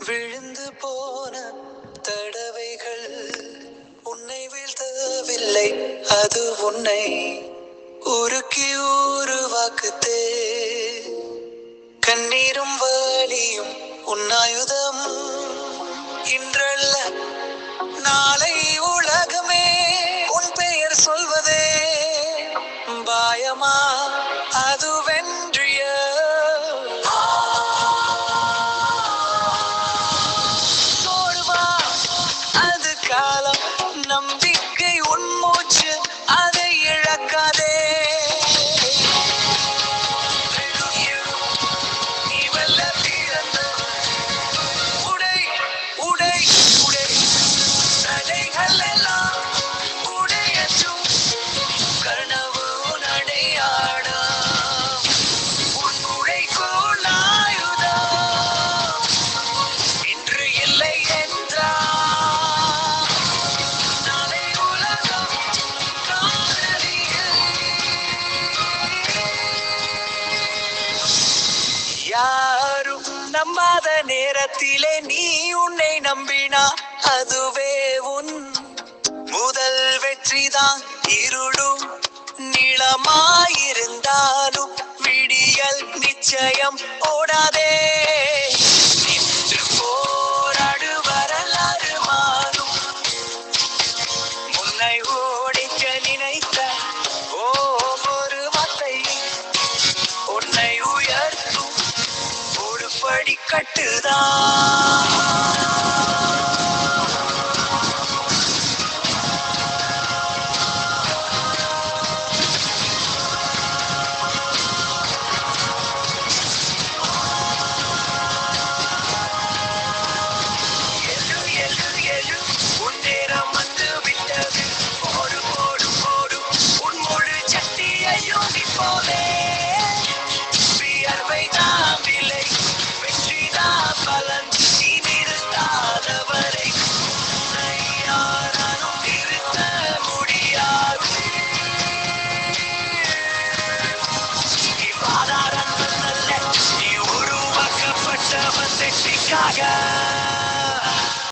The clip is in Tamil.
விழுந்து போன தடவைகள் உன்னை வீழ்த்தவில்லை, அது உன்னை உருக்கி உருவாக்குதே. கண்ணீரும் வலியும் உன்னாயுதம், இன்றல்ல நாளை உலகமே உன் பெயர் சொல்வதே. பாயமா அது வென்றிய சோர்வா அது காலம், நம்பிக்கை உன் மூச்சு, அதை இழக்காதே. நீ வெல்ல பிறந்த உடை உடை உடை தடைகள் எல்லாம் உடையற்றும் கனவு நடையாடும் உன் உடைக்குள் ஆயுதம் இன்று இல்லை என்றால் நாளை உலகம் காணலில்லை. யாரும் நம்பாத நேரத்திலே நீ உன்னை நம்பினா அதுவே உன் முதல் வெற்றிதான். இருளும் நீளமாயிருந்தாலும் விடியல் நிச்சயம் ஓடாதே. நின்று போராடு, வரலாறு மாறும். முன்னை ஓடிக்க நினைத்த ஒவ்வொரு வார்த்தை உன்னை உயர்த்தும் ஒரு படிக்கட்டுதான். எழு எழு எழு, உன் நேரம் வந்து விட்டது. போடு போடு போடு, உன் முழு சக்தியையும் நீ போலே. வியர்வைதான் விலை, வெற்றிதான் பலன். நீ நிறுத்தாதவரை உன்னை யாராலும் நிறுத்த முடியாது. நீ வாதாடங்கள் அல்ல, நீ உருவாக்கப்பட்டவன் வெற்றிக்காக.